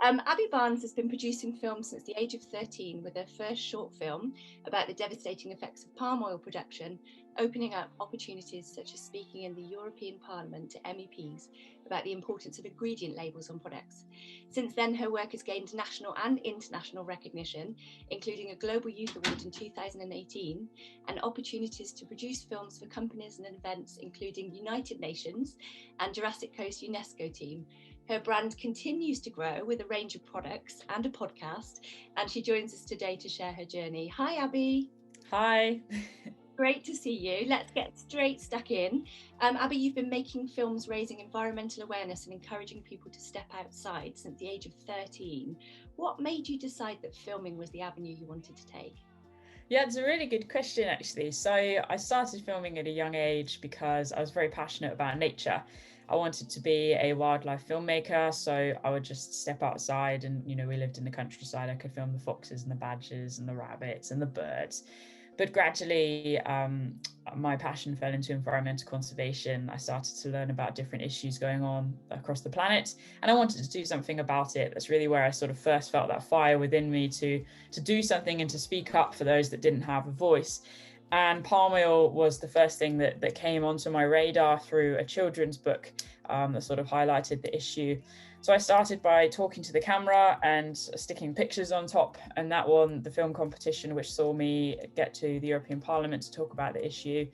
Abbie Barnes has been producing films since the age of 13, with her first short film about the devastating effects of palm oil production, opening up opportunities such as speaking in the European Parliament to MEPs about the importance of ingredient labels on products. Since then, her work has gained national and international recognition, including a Global Youth Award in 2018, and opportunities to produce films for companies and events including United Nations and Jurassic Coast UNESCO team. Her brand continues to grow with a range of products and a podcast, and she joins us today to share her journey. Hi, Abbie. Hi. Great to see you. Let's get straight stuck in. Abbie, you've been making films raising environmental awareness and encouraging people to step outside since the age of 13. What made you decide that filming was the avenue you wanted to take? Yeah, it's a really good question, actually. So I started filming at a young age because I was very passionate about nature. I wanted to be a wildlife filmmaker, so I would just step outside and, we lived in the countryside. I could film the foxes and the badgers and the rabbits and the birds. But gradually, my passion fell into environmental conservation. I started to learn about different issues going on across the planet, and I wanted to do something about it. That's really where I sort of first felt that fire within me to do something and to speak up for those that didn't have a voice. And palm oil was the first thing that came onto my radar through a children's book that sort of highlighted the issue. So I started by talking to the camera and sticking pictures on top, and that won the film competition, which saw me get to the European Parliament to talk about the issue.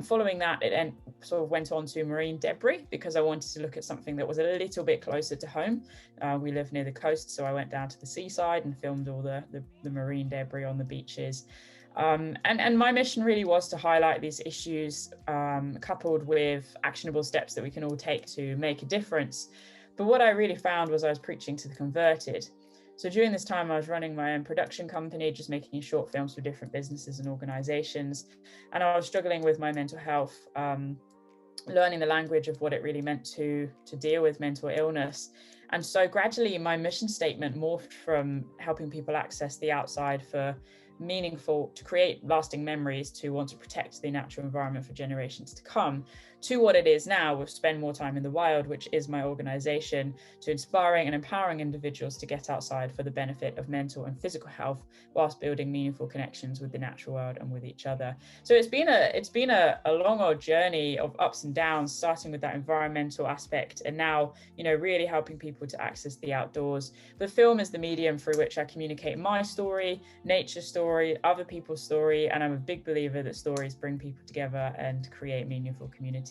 Following that, it sort of went on to marine debris because I wanted to look at something that was a little bit closer to home. We live near the coast, so I went down to the seaside and filmed all the marine debris on the beaches. And my mission really was to highlight these issues, coupled with actionable steps that we can all take to make a difference. But what I really found was I was preaching to the converted. So during this time, I was running my own production company, just making short films for different businesses and organizations. And I was struggling with my mental health, learning the language of what it really meant to deal with mental illness. And so gradually my mission statement morphed from helping people access the outside for meaningful, to create lasting memories, to want to protect the natural environment for generations to come, to what it is now with Spend More Time in the Wild, which is my organization, to inspiring and empowering individuals to get outside for the benefit of mental and physical health whilst building meaningful connections with the natural world and with each other. So it's been a long old journey of ups and downs, starting with that environmental aspect and now, really helping people to access the outdoors. The film is the medium through which I communicate my story, nature's story, other people's story, and I'm a big believer that stories bring people together and create meaningful communities.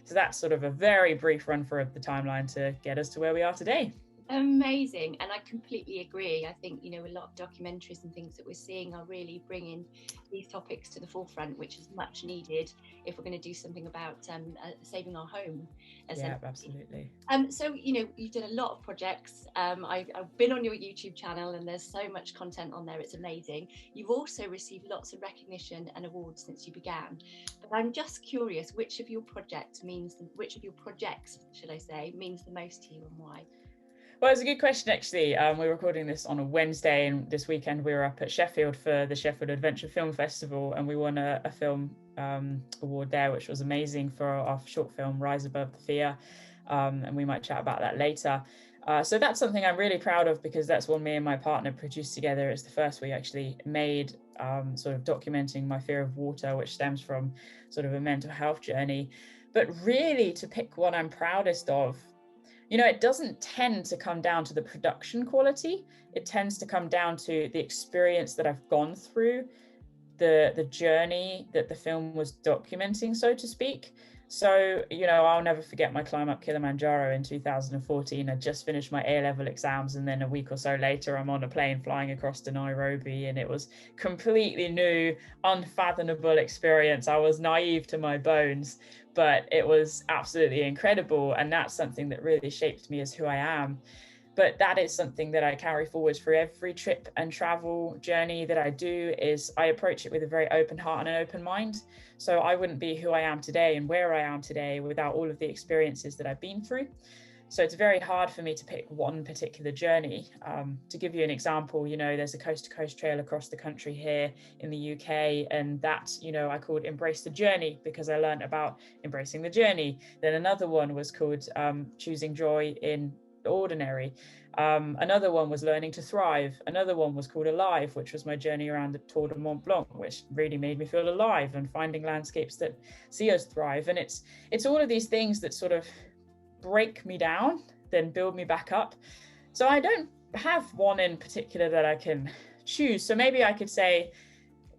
So that's sort of a very brief run through of the timeline to get us to where we are today. Amazing, and I completely agree. I think a lot of documentaries and things that we're seeing are really bringing these topics to the forefront, which is much needed if we're going to do something about saving our home. Yeah, absolutely. So you've done a lot of projects. I've been on your YouTube channel, and there's so much content on there. It's amazing. You've also received lots of recognition and awards since you began. But I'm just curious, which of your projects, should I say, means the most to you, and why? Well, it's a good question, actually. We're recording this on a Wednesday, and this weekend we were up at Sheffield for the Sheffield Adventure Film Festival, and we won a film award there, which was amazing for our short film, Rise Above the Fear, and we might chat about that later. So that's something I'm really proud of because that's one me and my partner produced together. It's the first we actually made, sort of documenting my fear of water, which stems from sort of a mental health journey. But really, to pick one I'm proudest of, it doesn't tend to come down to the production quality. It tends to come down to the experience that I've gone through, the journey that the film was documenting, so to speak. So, I'll never forget my climb up Kilimanjaro in 2014. I just finished my A-level exams, and then a week or so later, I'm on a plane flying across to Nairobi, and it was completely new, unfathomable experience. I was naive to my bones, but it was absolutely incredible. And that's something that really shaped me as who I am. But that is something that I carry forward through every trip and travel journey that I do. Is I approach it with a very open heart and an open mind. So I wouldn't be who I am today and where I am today without all of the experiences that I've been through. So it's very hard for me to pick one particular journey. To give you an example, there's a coast to coast trail across the country here in the UK, and that, I called Embrace the Journey because I learned about embracing the journey. Then another one was called Choosing Joy in ordinary. Another one was Learning to Thrive. Another one was called Alive, which was my journey around the Tour de Mont Blanc, which really made me feel alive and finding landscapes that see us thrive. And it's all of these things that sort of break me down, then build me back up. So I don't have one in particular that I can choose. So maybe I could say,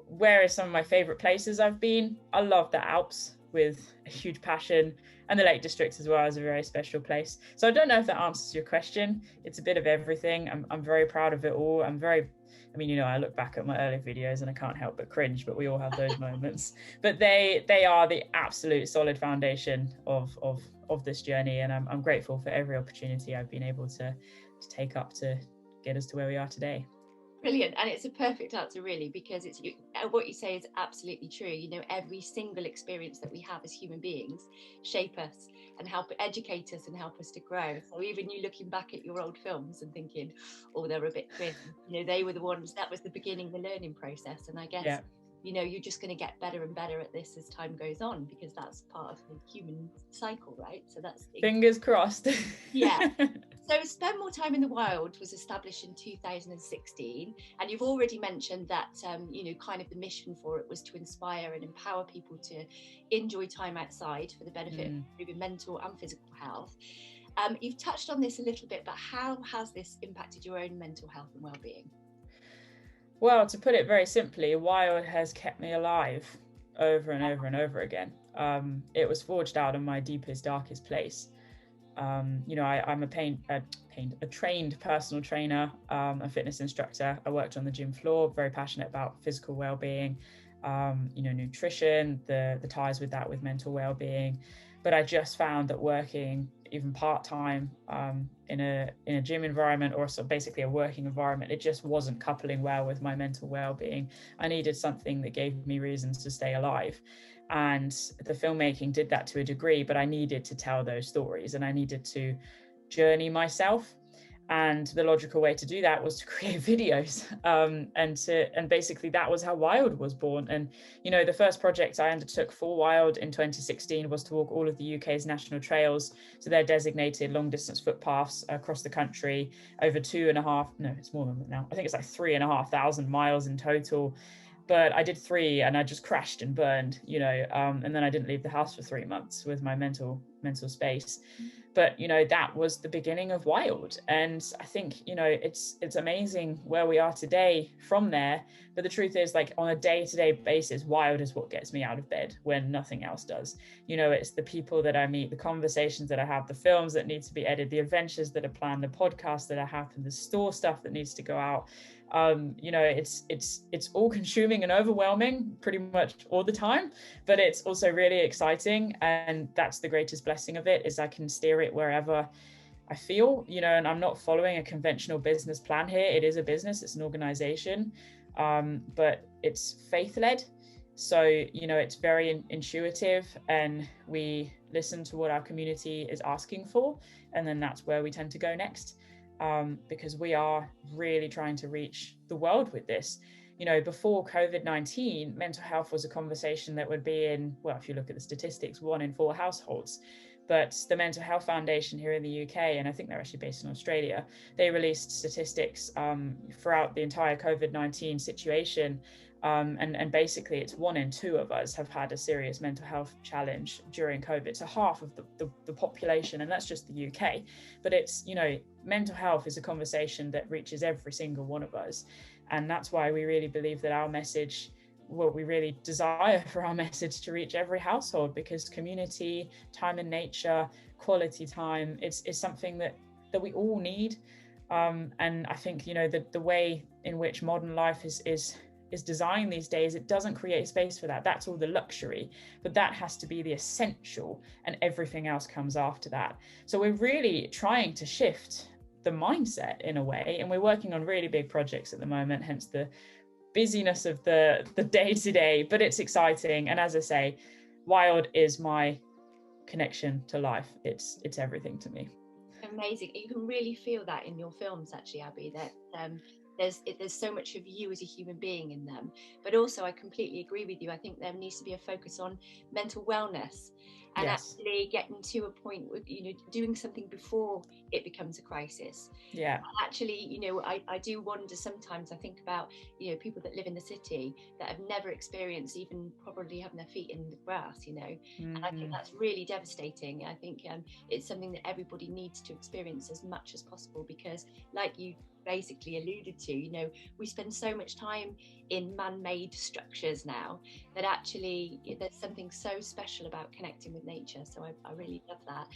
where are some of my favorite places I've been? I love the Alps with a huge passion, and the Lake District as well is a very special place. So I don't know if that answers your question. It's a bit of everything. I'm very proud of it all. I mean, you know, I look back at my early videos and I can't help but cringe, but we all have those moments. But they are the absolute solid foundation of this journey, and I'm grateful for every opportunity I've been able to take up to get us to where we are today. Brilliant. And it's a perfect answer, really, because it's what you say is absolutely true. You know, every single experience that we have as human beings shape us and help educate us and help us to grow. So even you looking back at your old films and thinking, oh, they're a bit cringe, you know, they were the ones, that was the beginning, the learning process. And I guess, you know, you're just going to get better and better at this as time goes on, because that's part of the human cycle, right? So that's fingers crossed. Yeah. So Spend More Time in the Wild was established in 2016, and you've already mentioned that you know, kind of the mission for it was to inspire and empower people to enjoy time outside for the benefit of improving mental and physical health. You've touched on this a little bit, but how has this impacted your own mental health and well-being? Well, to put it very simply, Wild has kept me alive over and over and over again. It was forged out of my deepest, darkest place. You know, I'm a trained personal trainer, a fitness instructor. I worked on the gym floor, very passionate about physical well-being, you know, nutrition, the ties with that, with mental well-being. But I just found that working even part-time in a gym environment, or so basically a working environment, it just wasn't coupling well with my mental well-being. I needed something that gave me reasons to stay alive. And the filmmaking did that to a degree, but I needed to tell those stories and I needed to journey myself. And the logical way to do that was to create videos. And basically that was how Wild was born. And, you know, the first project I undertook for Wild in 2016 was to walk all of the UK's national trails. So they're designated long distance footpaths across the country, over it's more than that now. I think it's like 3,500 miles in total. But I did 3 and I just crashed and burned, you know, and then I didn't leave the house for 3 months with my mental space. But, you know, that was the beginning of Wild. And I think, you know, it's amazing where we are today from there. But the truth is, like, on a day-to-day basis, Wild is what gets me out of bed when nothing else does. You know, it's the people that I meet, the conversations that I have, the films that need to be edited, the adventures that are planned, the podcasts that are happening, the store stuff that needs to go out. You know, it's all consuming and overwhelming pretty much all the time, but it's also really exciting. And that's the greatest blessing of it, is I can steer it wherever I feel, you know, and I'm not following a conventional business plan here. It is a business, it's an organization, but it's faith-led. So, you know, it's very intuitive, and we listen to what our community is asking for. And then that's where we tend to go next. Because we are really trying to reach the world with this. You know, before COVID-19, mental health was a conversation that would be in, well, if you look at the statistics, 1 in 4 households. But the Mental Health Foundation here in the UK, and I think they're actually based in Australia, they released statistics throughout the entire COVID-19 situation. And basically it's 1 in 2 of us have had a serious mental health challenge during COVID. So half of the population, and that's just the UK. But it's, you know, mental health is a conversation that reaches every single one of us. And that's why we really believe that our message, well, we really desire for our message to reach every household, because community, time in nature, quality time, it's something that we all need. And I think, you know, the way in which modern life is designed these days, it doesn't create space for that. That's all the luxury, but that has to be the essential, and everything else comes after that. So we're really trying to shift the mindset in a way, and we're working on really big projects at the moment, hence the busyness of the day-to-day, but it's exciting. And as I say, Wild is my connection to life. It's everything to me. Amazing. You can really feel that in your films, actually, Abbie, that there's so much of you as a human being in them. But also, I completely agree with you. I think there needs to be a focus on mental wellness. and Yes. actually getting to a point with, doing something before it becomes a crisis. Yeah. Actually, I do wonder sometimes. I think about, people that live in the city that have never experienced even probably having their feet in the grass, and I think that's really devastating. I think it's something that everybody needs to experience as much as possible, because like you basically alluded to, we spend so much time in man-made structures now that actually there's something so special about connecting with nature. So I really love that.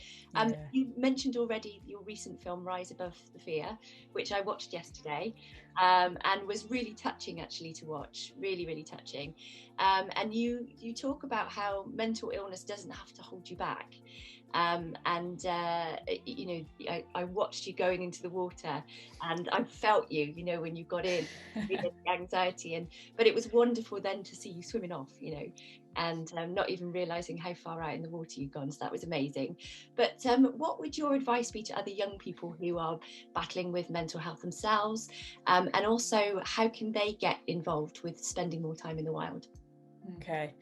You mentioned already your recent film Rise Above the Fear, which I watched yesterday, and was really touching actually to watch, really, really touching. And you talk about how mental illness doesn't have to hold you back. I watched you going into the water, and I felt you, when you got in, the anxiety, but it was wonderful then to see you swimming off, and not even realizing how far out in the water you'd gone. So that was amazing. But what would your advice be to other young people who are battling with mental health themselves? And also, how can they get involved with spending more time in the wild? Okay.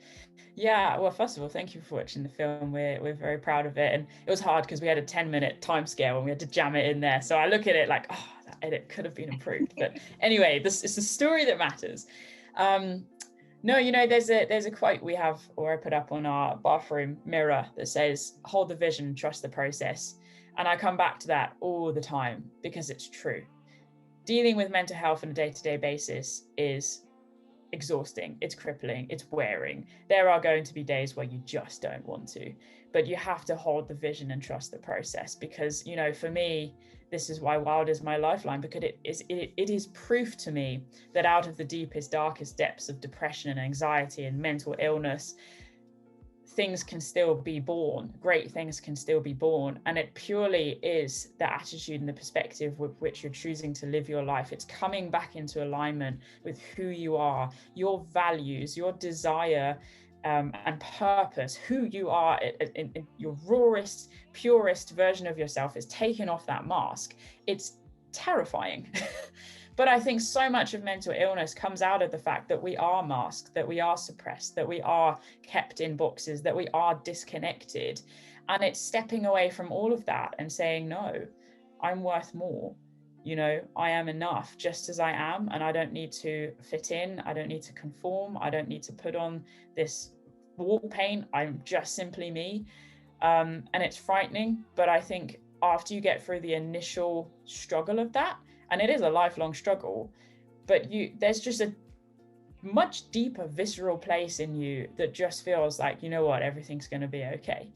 Yeah, well, first of all, thank you for watching the film. We're very proud of it, and it was hard because we had a 10-minute time scale and we had to jam it in there. So I look at it like, oh, that edit could have been improved. But anyway, this is the story that matters. No, there's a quote we have, or I put up on our bathroom mirror, that says, "Hold the vision, trust the process." And I come back to that all the time because it's true. Dealing with mental health on a day-to-day basis is exhausting, it's crippling, it's wearing. There are going to be days where you just don't want to, but you have to hold the vision and trust the process, because for me, this is why wild is my lifeline, because it is proof to me that out of the deepest, darkest depths of depression and anxiety and mental illness, things can still be born, great things can still be born. And it purely is the attitude and the perspective with which you're choosing to live your life. It's coming back into alignment with who you are, your values, your desire, and purpose, who you are in your rawest, purest version of yourself is taking off that mask. It's terrifying. But I think so much of mental illness comes out of the fact that we are masked, that we are suppressed, that we are kept in boxes, that we are disconnected. And it's stepping away from all of that and saying, no, I'm worth more. I am enough just as I am, and I don't need to fit in. I don't need to conform. I don't need to put on this wall paint. I'm just simply me. And it's frightening. But I think after you get through the initial struggle of that, and it is a lifelong struggle, but there's just a much deeper visceral place in you that just feels like, everything's going to be okay.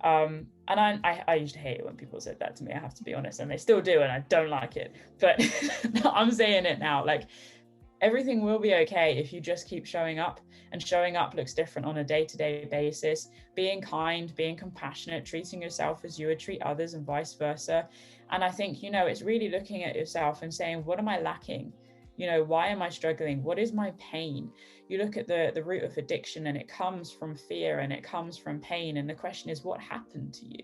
And I used to hate it when people said that to me, I have to be honest, and they still do, and I don't like it, but I'm saying it now, like, everything will be okay if you just keep showing up. And showing up looks different on a day-to-day basis. Being kind, being compassionate, treating yourself as you would treat others, and vice versa. And I think, it's really looking at yourself and saying, what am I lacking? Why am I struggling? What is my pain? You look at the root of addiction, and it comes from fear and it comes from pain. And the question is, what happened to you?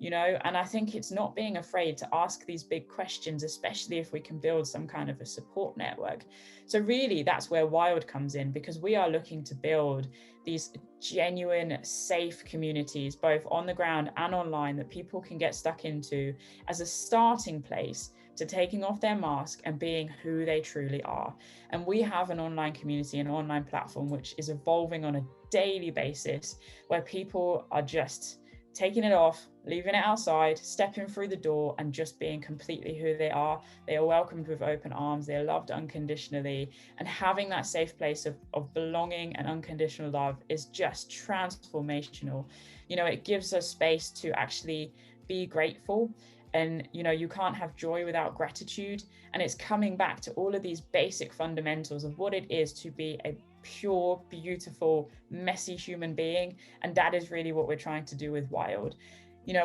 And I think it's not being afraid to ask these big questions, especially if we can build some kind of a support network. So really, that's where Wild comes in, because we are looking to build these genuine, safe communities, both on the ground and online, that people can get stuck into as a starting place to taking off their mask and being who they truly are. And we have an online community, an online platform, which is evolving on a daily basis, where people are just taking it off, leaving it outside, stepping through the door, and just being completely who they are. They are welcomed with open arms. They are loved unconditionally. And having that safe place of belonging and unconditional love is just transformational. It gives us space to actually be grateful. And, you can't have joy without gratitude. And it's coming back to all of these basic fundamentals of what it is to be a pure, beautiful, messy human being. And that is really what we're trying to do with Wild.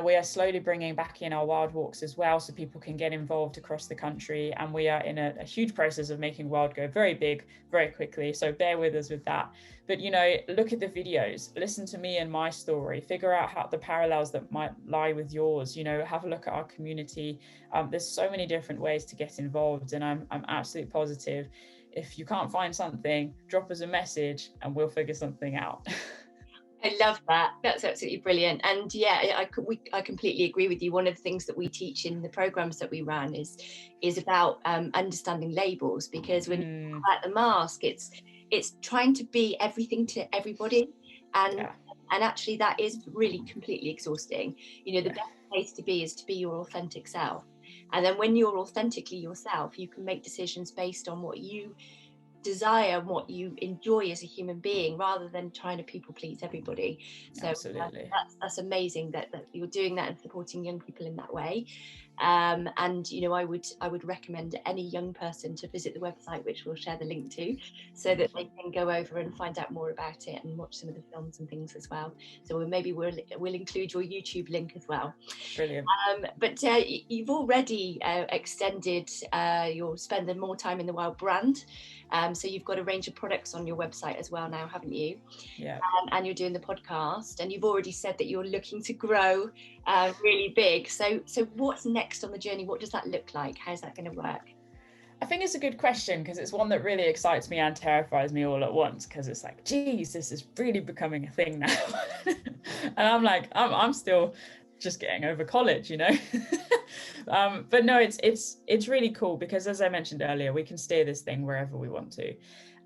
We are slowly bringing back in our wild walks as well, so people can get involved across the country. And we are in a huge process of making Wild go very big, very quickly. So bear with us with that. But, look at the videos, listen to me and my story, figure out how the parallels that might lie with yours, have a look at our community. There's so many different ways to get involved. And I'm absolutely positive, if you can't find something, drop us a message and we'll figure something out. I love that. That's absolutely brilliant. And yeah, I completely agree with you. One of the things that we teach in the programs that we ran is about understanding labels, because when you talk about the mask, it's trying to be everything to everybody, and actually that is really completely exhausting. You know, the best place to be is to be your authentic self. And then when you're authentically yourself, you can make decisions based on what you desire and what you enjoy as a human being, rather than trying to people please everybody. So Absolutely. that's amazing that you're doing that and supporting young people in that way. And you know, I would recommend any young person to visit the website, which we'll share the link to, so that they can go over and find out more about it and watch some of the films and things as well. So maybe we'll include your YouTube link as well. Brilliant. But you've already extended your spending more time in the wild brand. So you've got a range of products on your website as well now, haven't you? Yeah. And you're doing the podcast, and you've already said that you're looking to grow really big. So what's next on the journey? What does that look like? How's that going to work? I think it's a good question, because it's one that really excites me and terrifies me all at once, because it's like, geez, this is really becoming a thing now. And I'm like, I'm still just getting over college, you know. But no, it's really cool, because as I mentioned earlier, we can steer this thing wherever we want to.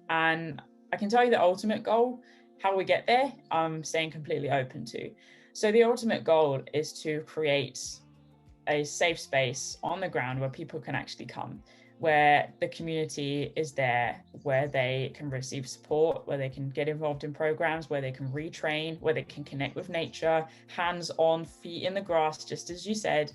And I can tell you the ultimate goal, how we get there, I'm staying completely open to. So the ultimate goal is to create a safe space on the ground where people can actually come, where the community is there, where they can receive support, where they can get involved in programs, where they can retrain, where they can connect with nature, hands on, feet in the grass, just as you said.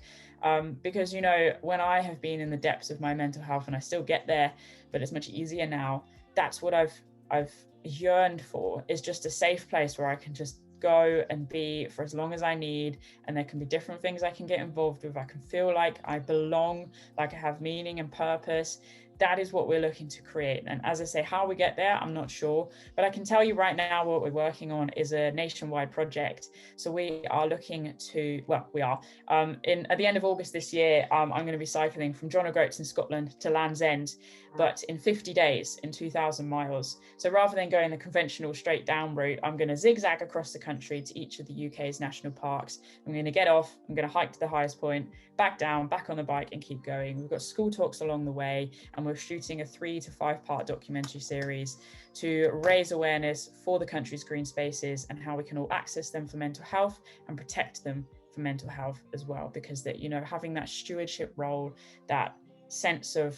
Because, you know, when I have been in the depths of my mental health, and I still get there, but it's much easier now, that's what I've yearned for, is just a safe place where I can just go and be for as long as I need, and there can be different things I can get involved with. I can feel like I belong, like I have meaning and purpose. That is what we're looking to create. And as I say, how we get there, I'm not sure, but I can tell you right now what we're working on is a nationwide project. So we are looking to, well, we are at the end of August this year, I'm going to be cycling from John O'Groats in Scotland to Land's End, but in 50 days, in 2,000 miles. So rather than going the conventional straight down route, I'm going to zigzag across the country to each of the UK's national parks. I'm going to get off, I'm going to hike to the highest point, back down, back on the bike, and keep going. We've got school talks along the way, and we're shooting a 3 to 5 part documentary series to raise awareness for the country's green spaces and how we can all access them for mental health and protect them for mental health as well. Because that, you know, having that stewardship role, that sense of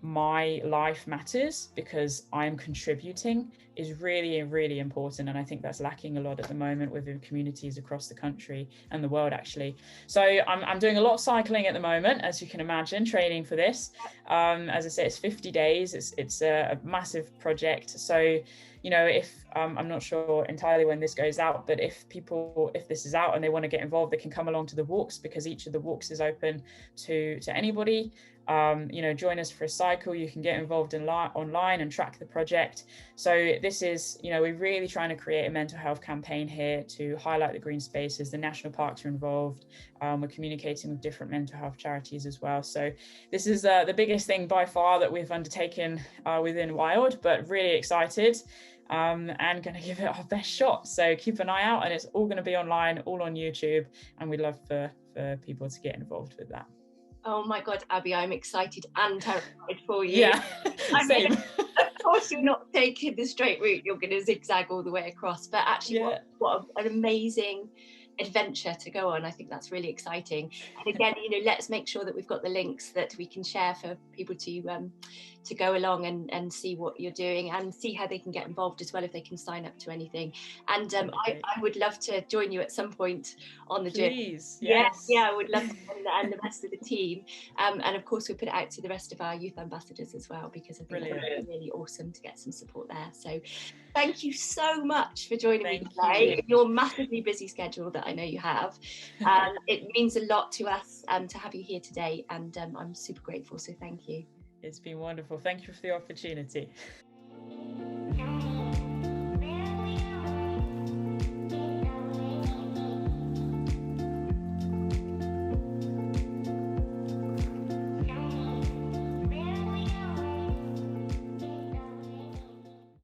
my life matters because I'm contributing, is really, really important. And I think that's lacking a lot at the moment within communities across the country and the world, actually. So I'm doing a lot of cycling at the moment, as you can imagine, training for this. As I say, it's 50 days. It's a massive project. So, you know, if I'm not sure entirely when this goes out, but if this is out and they want to get involved, they can come along to the walks, because each of the walks is open to anybody. You know, join us for a cycle. You can get involved online and track the project. So this is, you know, we're really trying to create a mental health campaign here to highlight the green spaces. The national parks are involved. We're communicating with different mental health charities as well. So this is the biggest thing by far that we've undertaken within Wild, but really excited. And going to give it our best shot. So keep an eye out, and it's all going to be online, all on YouTube, and we'd love for people to get involved with that. Oh my God, Abbie, I'm excited and terrified for you. Yeah, same. Of course, you're not taking the straight route, you're going to zigzag all the way across, but actually what an amazing adventure to go on. I think that's really exciting. And again, you know, let's make sure that we've got the links that we can share for people to go along and see what you're doing and see how they can get involved as well, if they can sign up to anything. And I would love to join you at some point on the journey. Yes. Yeah, I would love to, and the rest of the team. And of course, we'll put it out to the rest of our youth ambassadors as well, because I think it's really awesome to get some support there. So thank you so much for joining me today in your massively busy schedule that I know you have. It means a lot to us to have you here today, and I'm super grateful, so thank you. It's been wonderful. Thank you for the opportunity.